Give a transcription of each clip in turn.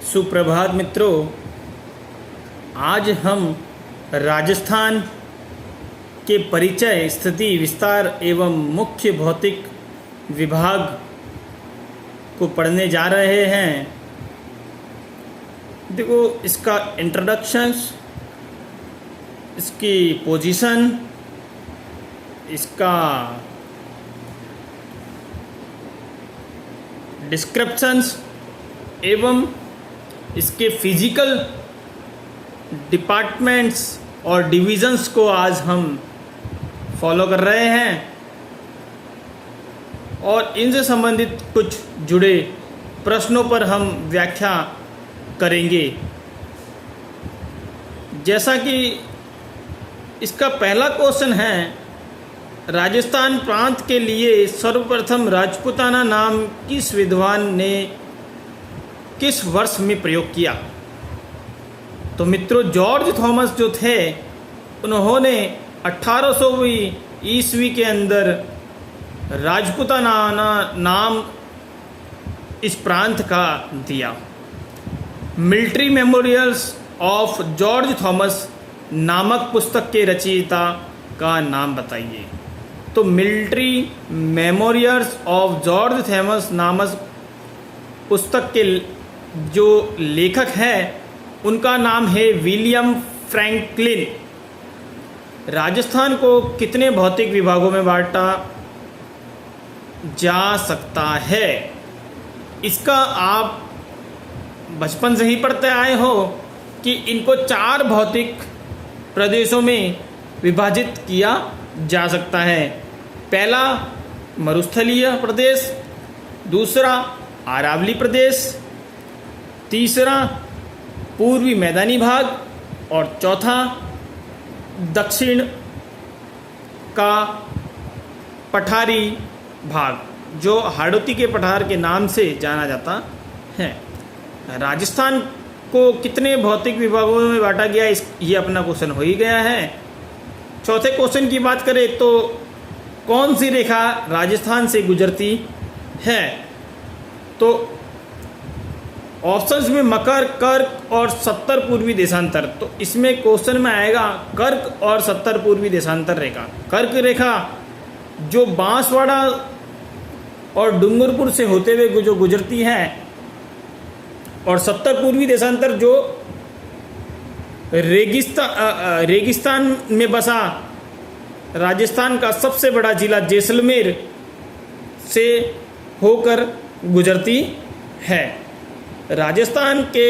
सुप्रभात मित्रों। आज हम राजस्थान के परिचय, स्थिति, विस्तार एवं मुख्य भौतिक विभाग को पढ़ने जा रहे हैं। देखो, इसका इंट्रोडक्शंस, इसकी पोजीशन, इसका डिस्क्रिप्शंस एवं इसके फिजिकल डिपार्टमेंट्स और डिविजन्स को आज हम फॉलो कर रहे हैं और इनसे संबंधित कुछ जुड़े प्रश्नों पर हम व्याख्या करेंगे। जैसा कि इसका पहला क्वेश्चन है, राजस्थान प्रांत के लिए सर्वप्रथम राजपूताना नाम किस विद्वान ने किस वर्ष में प्रयोग किया? तो मित्रों, जॉर्ज थॉमस जो थे, उन्होंने 1800वीं ईस्वी के अंदर राजपूताना नाम इस प्रांत का दिया। Military memorials of George Thomas नामक पुस्तक के रचयिता का नाम बताइए। तो military memorials of George Thomas नामक पुस्तक के जो लेखक हैं उनका नाम है विलियम फ्रैंकलिन। राजस्थान को कितने भौतिक विभागों में बांटा जा सकता है? इसका आप बचपन से ही पढ़ते आए हो कि इनको 4 भौतिक प्रदेशों में विभाजित किया जा सकता है। पहला मरुस्थलीय प्रदेश, दूसरा अरावली प्रदेश, तीसरा पूर्वी मैदानी भाग और चौथा दक्षिण का पठारी भाग, जो हाड़ौती के पठार के नाम से जाना जाता है। राजस्थान को कितने भौतिक विभागों में बांटा गया, ये अपना क्वेश्चन हो ही गया है। चौथे क्वेश्चन की बात करें तो कौन सी रेखा राजस्थान से गुजरती है? तो ऑप्शंस में मकर, कर्क और 70 पूर्वी देशांतर। तो इसमें क्वेश्चन में आएगा कर्क और 70 पूर्वी देशांतर रेखा। कर्क रेखा जो बांसवाड़ा और डूंगरपुर से होते हुए जो गुजरती है, और 70 पूर्वी देशांतर जो रेगिस्तान में बसा राजस्थान का सबसे बड़ा जिला जैसलमेर से होकर गुजरती है। राजस्थान के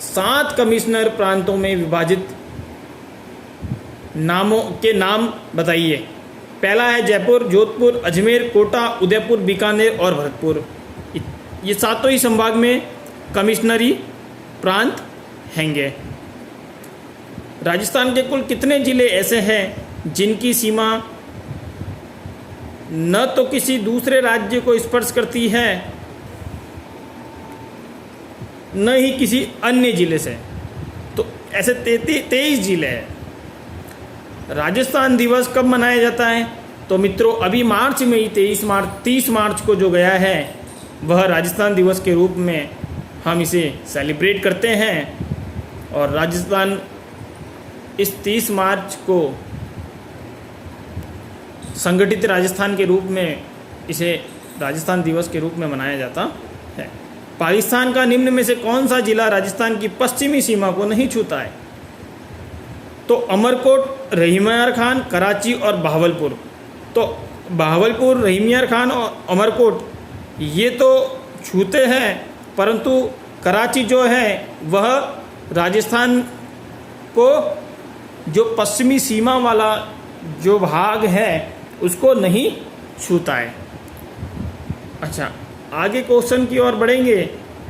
7 कमिश्नर प्रांतों में विभाजित नामों के नाम बताइए। पहला है जयपुर, जोधपुर, अजमेर, कोटा, उदयपुर, बीकानेर और भरतपुर। ये 7 ही संभाग में कमिश्नरी प्रांत हैंगे। राजस्थान के कुल कितने जिले ऐसे हैं जिनकी सीमा न तो किसी दूसरे राज्य को स्पर्श करती है, न ही किसी अन्य जिले से? तो ऐसे 23 जिले हैं। राजस्थान दिवस कब मनाया जाता है? तो मित्रों, अभी मार्च में ही 30 मार्च को जो गया है, वह राजस्थान दिवस के रूप में हम इसे सेलिब्रेट करते हैं। और राजस्थान इस 30 मार्च को संगठित राजस्थान के रूप में, इसे राजस्थान दिवस के रूप में मनाया जाता है। पाकिस्तान का निम्न में से कौन सा जिला राजस्थान की पश्चिमी सीमा को नहीं छूता है? तो अमरकोट, रहीमयार खान, कराची और बहावलपुर। तो बहावलपुर, रहीमयार खान और अमरकोट ये तो छूते हैं, परंतु कराची जो है वह राजस्थान को जो पश्चिमी सीमा वाला जो भाग है उसको नहीं छूता है। अच्छा, आगे क्वेश्चन की ओर बढ़ेंगे।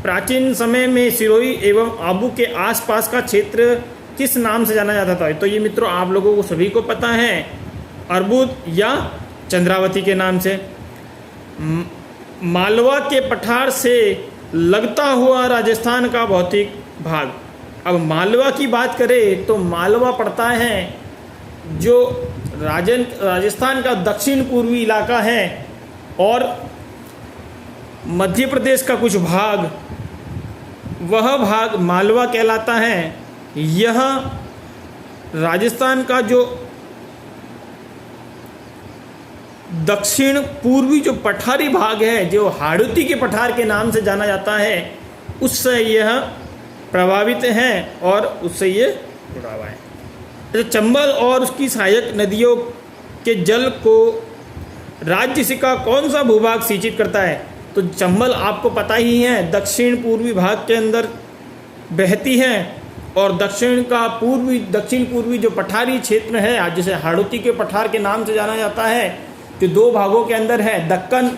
प्राचीन समय में सिरोही एवं आबू के आसपास का क्षेत्र किस नाम से जाना जाता था? तो ये मित्रों आप लोगों को सभी को पता है, अर्बुद या चंद्रावती के नाम से। मालवा के पठार से लगता हुआ राजस्थान का भौतिक भाग। अब मालवा की बात करें तो मालवा पड़ता है जो राजस्थान का दक्षिण पूर्वी इलाका है और मध्य प्रदेश का कुछ भाग वह भाग मालवा कहलाता है। यह राजस्थान का जो दक्षिण पूर्वी जो पठारी भाग है, जो हाड़ौती के पठार के नाम से जाना जाता है, उससे यह प्रभावित है और उससे ये जुड़ा हुआ है। तो चंबल और उसकी सहायक नदियों के जल को राज्य का कौन सा भूभाग सिंचित करता है? तो चंबल आपको पता ही है दक्षिण पूर्वी भाग के अंदर बहती है और दक्षिण पूर्वी जो पठारी क्षेत्र है, जिसे हाड़ौती के पठार के नाम से जाना जाता है, जो दो भागों के अंदर है, दक्कन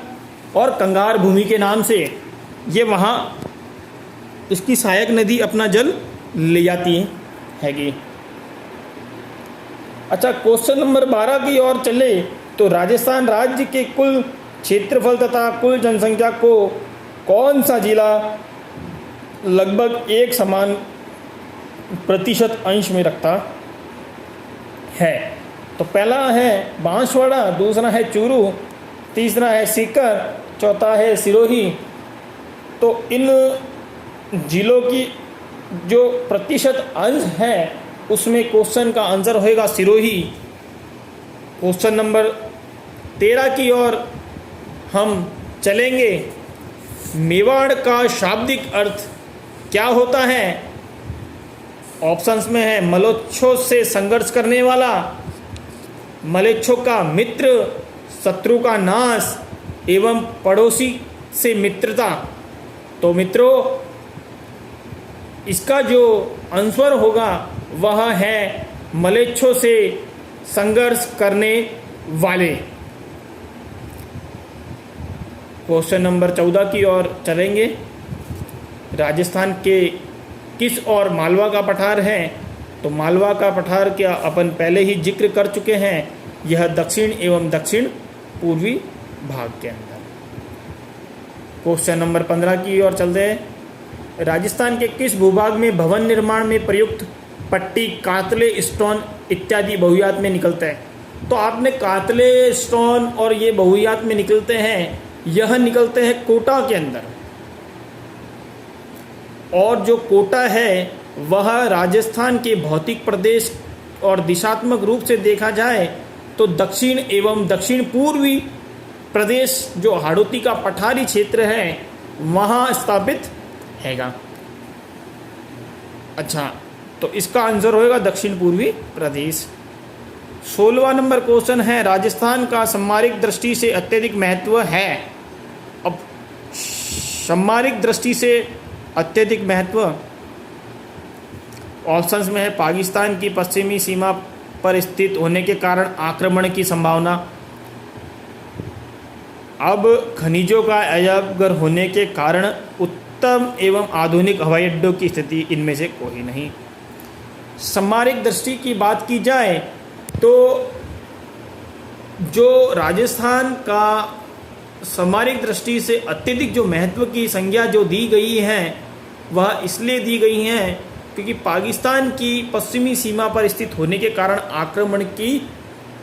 और कंगार भूमि के नाम से, ये वहाँ इसकी सहायक नदी अपना जल ले जाती हैगी। अच्छा, क्वेश्चन नंबर 12 की ओर चले तो राजस्थान राज्य के कुल क्षेत्रफल तथा कुल जनसंख्या को कौन सा जिला लगभग एक समान प्रतिशत अंश में रखता है? तो पहला है बांसवाड़ा, दूसरा है चूरू, तीसरा है सीकर, चौथा है सिरोही। तो इन जिलों की जो प्रतिशत अंश है उसमें क्वेश्चन का आंसर होएगा सिरोही। क्वेश्चन नंबर 13 की ओर हम चलेंगे। मेवाड़ का शाब्दिक अर्थ क्या होता है? ऑप्शंस में है मलेच्छों से संघर्ष करने वाला, मलेच्छों का मित्र, शत्रु का नाश एवं पड़ोसी से मित्रता। तो मित्रों, इसका जो आंसर होगा वह है मलेच्छों से संघर्ष करने वाले। क्वेश्चन नंबर 14 की ओर चलेंगे। राजस्थान के किस और मालवा का पठार है? तो मालवा का पठार क्या अपन पहले ही जिक्र कर चुके हैं, यह दक्षिण एवं दक्षिण पूर्वी भाग के अंदर। क्वेश्चन नंबर 15 की ओर चलते हैं। राजस्थान के किस भूभाग में भवन निर्माण में प्रयुक्त पट्टी, कातले, स्टोन इत्यादि बहुयात में निकलते हैं? तो आपने कातले, स्टोन और ये बहुयात में निकलते हैं, यह निकलते हैं कोटा के अंदर। और जो कोटा है वह राजस्थान के भौतिक प्रदेश और दिशात्मक रूप से देखा जाए तो दक्षिण एवं दक्षिण पूर्वी प्रदेश जो हाड़ौती का पठारी क्षेत्र है वहाँ स्थापित हैगा। अच्छा, तो इसका आंसर होएगा दक्षिण पूर्वी प्रदेश। 16वां नंबर क्वेश्चन है, राजस्थान का सामरिक दृष्टि से अत्यधिक महत्व है। अब सामरिक दृष्टि से अत्यधिक महत्व ऑप्शंस में है पाकिस्तान की पश्चिमी सीमा पर स्थित होने के कारण आक्रमण की संभावना, अब खनिजों का अजगर होने के कारण उत्तम एवं आधुनिक हवाई अड्डों की स्थिति, इनमें से कोई नहीं। सामरिक दृष्टि की बात की जाए तो जो राजस्थान का सामरिक दृष्टि से अत्यधिक जो महत्व की संज्ञा जो दी गई है वह इसलिए दी गई है क्योंकि पाकिस्तान की पश्चिमी सीमा पर स्थित होने के कारण आक्रमण की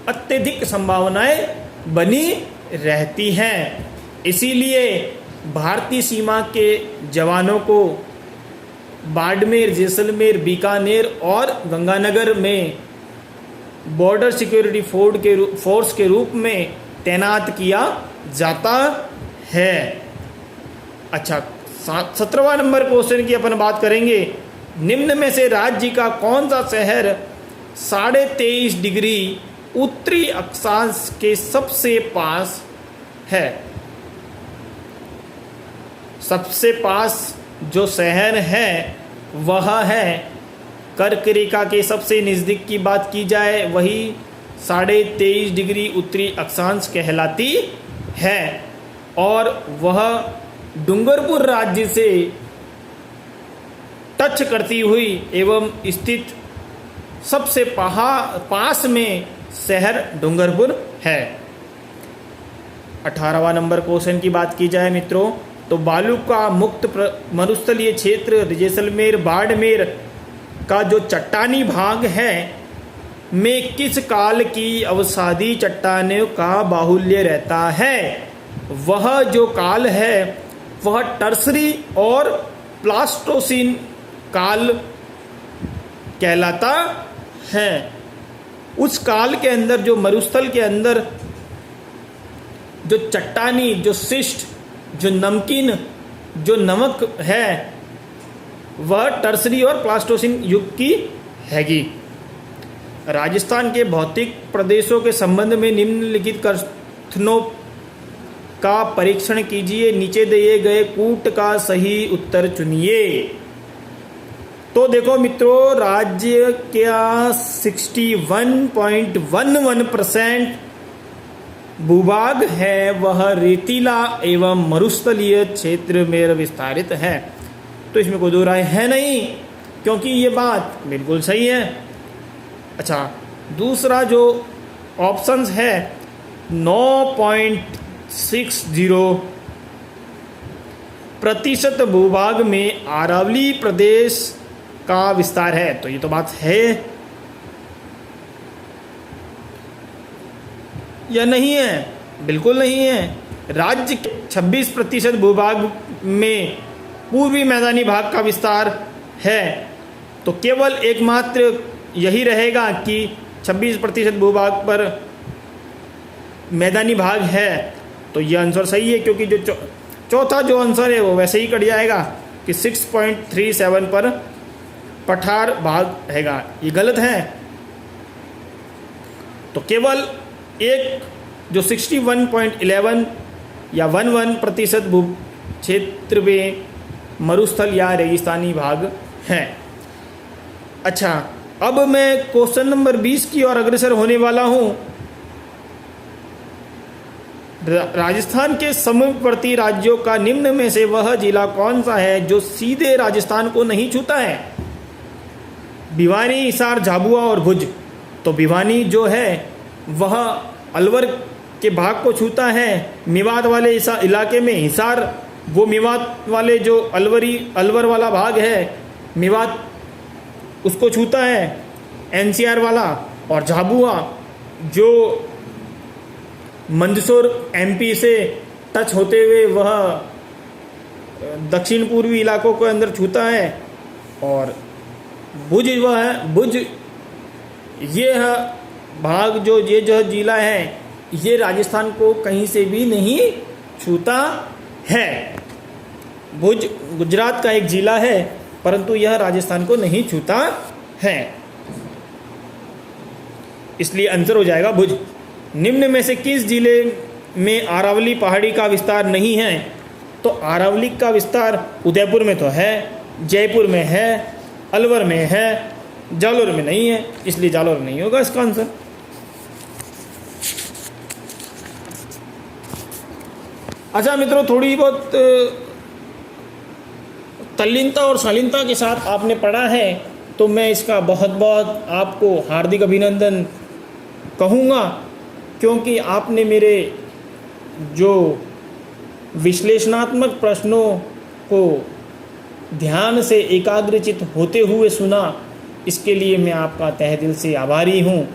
अत्यधिक संभावनाएं बनी रहती हैं। इसीलिए भारतीय सीमा के जवानों को बाड़मेर, जैसलमेर, बीकानेर और गंगानगर में बॉर्डर सिक्योरिटी फोर्स के रूप में तैनात किया जाता है। अच्छा, 17वां नंबर क्वेश्चन की अपन बात करेंगे। निम्न में से राज्य का कौन सा शहर 23.5 डिग्री उत्तरी अक्षांश के सबसे पास है? सबसे पास जो शहर है वह है कर्क रेखा के सबसे नज़दीक की बात की जाए वही 23.5 डिग्री उत्तरी अक्षांश कहलाती है और वह डूंगरपुर राज्य से टच करती हुई एवं स्थित सबसे पास में शहर डूंगरपुर है। 18वां नंबर क्वेश्चन की बात की जाए मित्रों तो बालू का मुक्त मरुस्थलीय क्षेत्र जैसलमेर, बाड़मेर का जो चट्टानी भाग है में किस काल की अवसादी चट्टानों का बाहुल्य रहता है? वह जो काल है वह टर्सरी और प्लास्टोसीन काल कहलाता है। उस काल के अंदर जो मरुस्थल के अंदर जो चट्टानी, जो शिष्ट, जो नमकीन, जो नमक है वह टर्सरी और प्लास्टोसीन युग की हैगी। राजस्थान के भौतिक प्रदेशों के संबंध में निम्नलिखित कथनों का परीक्षण कीजिए, नीचे दिए गए कूट का सही उत्तर चुनिए। तो देखो मित्रों, राज्य का 61.11% भूभाग है वह रेतीला एवं मरुस्थलीय क्षेत्र में विस्तारित है। तो इसमें कोई दो राय है नहीं, क्योंकि ये बात बिल्कुल सही है। अच्छा, दूसरा जो ऑप्शंस है 9.60% भूभाग में अरावली प्रदेश का विस्तार है। तो ये तो बात है या नहीं है? बिल्कुल नहीं है। राज्य के 26% भूभाग में पूर्वी मैदानी भाग का विस्तार है। तो केवल एकमात्र यही रहेगा कि 26% भूभाग पर मैदानी भाग है। तो यह आंसर सही है, क्योंकि जो चौथा जो आंसर है वो वैसे ही कट जाएगा कि 6.37 पर पठार भाग हैगा। ये गलत है। तो केवल एक जो 61.11 या 11% भू क्षेत्र में मरुस्थल या रेगिस्तानी भाग है। अच्छा, अब मैं क्वेश्चन नंबर 20 की ओर अग्रसर होने वाला हूं। राजस्थान के समीपवर्ती राज्यों का निम्न में से वह जिला कौन सा है जो सीधे राजस्थान को नहीं छूता है? भिवानी, हिसार, झाबुआ और भुज। तो भिवानी जो है वह अलवर के भाग को छूता है। मेवात वाले इलाके में हिसार, वो मेवात वाले जो अलवर वाला भाग है, मेवात उसको छूता है, एनसीआर वाला। और झाबुआ जो मंदसौर एमपी से टच होते हुए वह दक्षिण पूर्वी इलाकों के अंदर छूता है। और भुज वह है, भुज ये है भाग जो जिला है, ये राजस्थान को कहीं से भी नहीं छूता है। भुज गुजरात का एक जिला है, परंतु यह राजस्थान को नहीं छूता है। इसलिए आंसर हो जाएगा भुज। निम्न में से किस जिले में अरावली पहाड़ी का विस्तार नहीं है? तो अरावली का विस्तार उदयपुर में तो है, जयपुर में है, अलवर में है, जालोर में नहीं है। इसलिए जालोर नहीं होगा इसका आंसर। अच्छा मित्रों, थोड़ी बहुत तल्लीनता और शालीनता के साथ आपने पढ़ा है, तो मैं इसका बहुत बहुत आपको हार्दिक अभिनंदन कहूँगा, क्योंकि आपने मेरे जो विश्लेषणात्मक प्रश्नों को ध्यान से एकाग्रचित होते हुए सुना। इसके लिए मैं आपका तहे दिल से आभारी हूँ।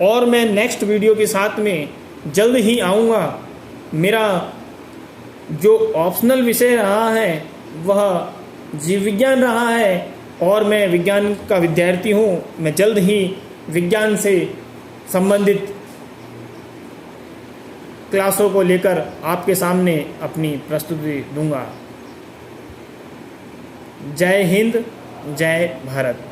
और मैं नेक्स्ट वीडियो के साथ में जल्द ही आऊँगा। मेरा जो ऑप्शनल विषय रहा है वह जीव विज्ञान रहा है, और मैं विज्ञान का विद्यार्थी हूँ। मैं जल्द ही विज्ञान से संबंधित क्लासों को लेकर आपके सामने अपनी प्रस्तुति दूंगा। जय हिंद, जय भारत।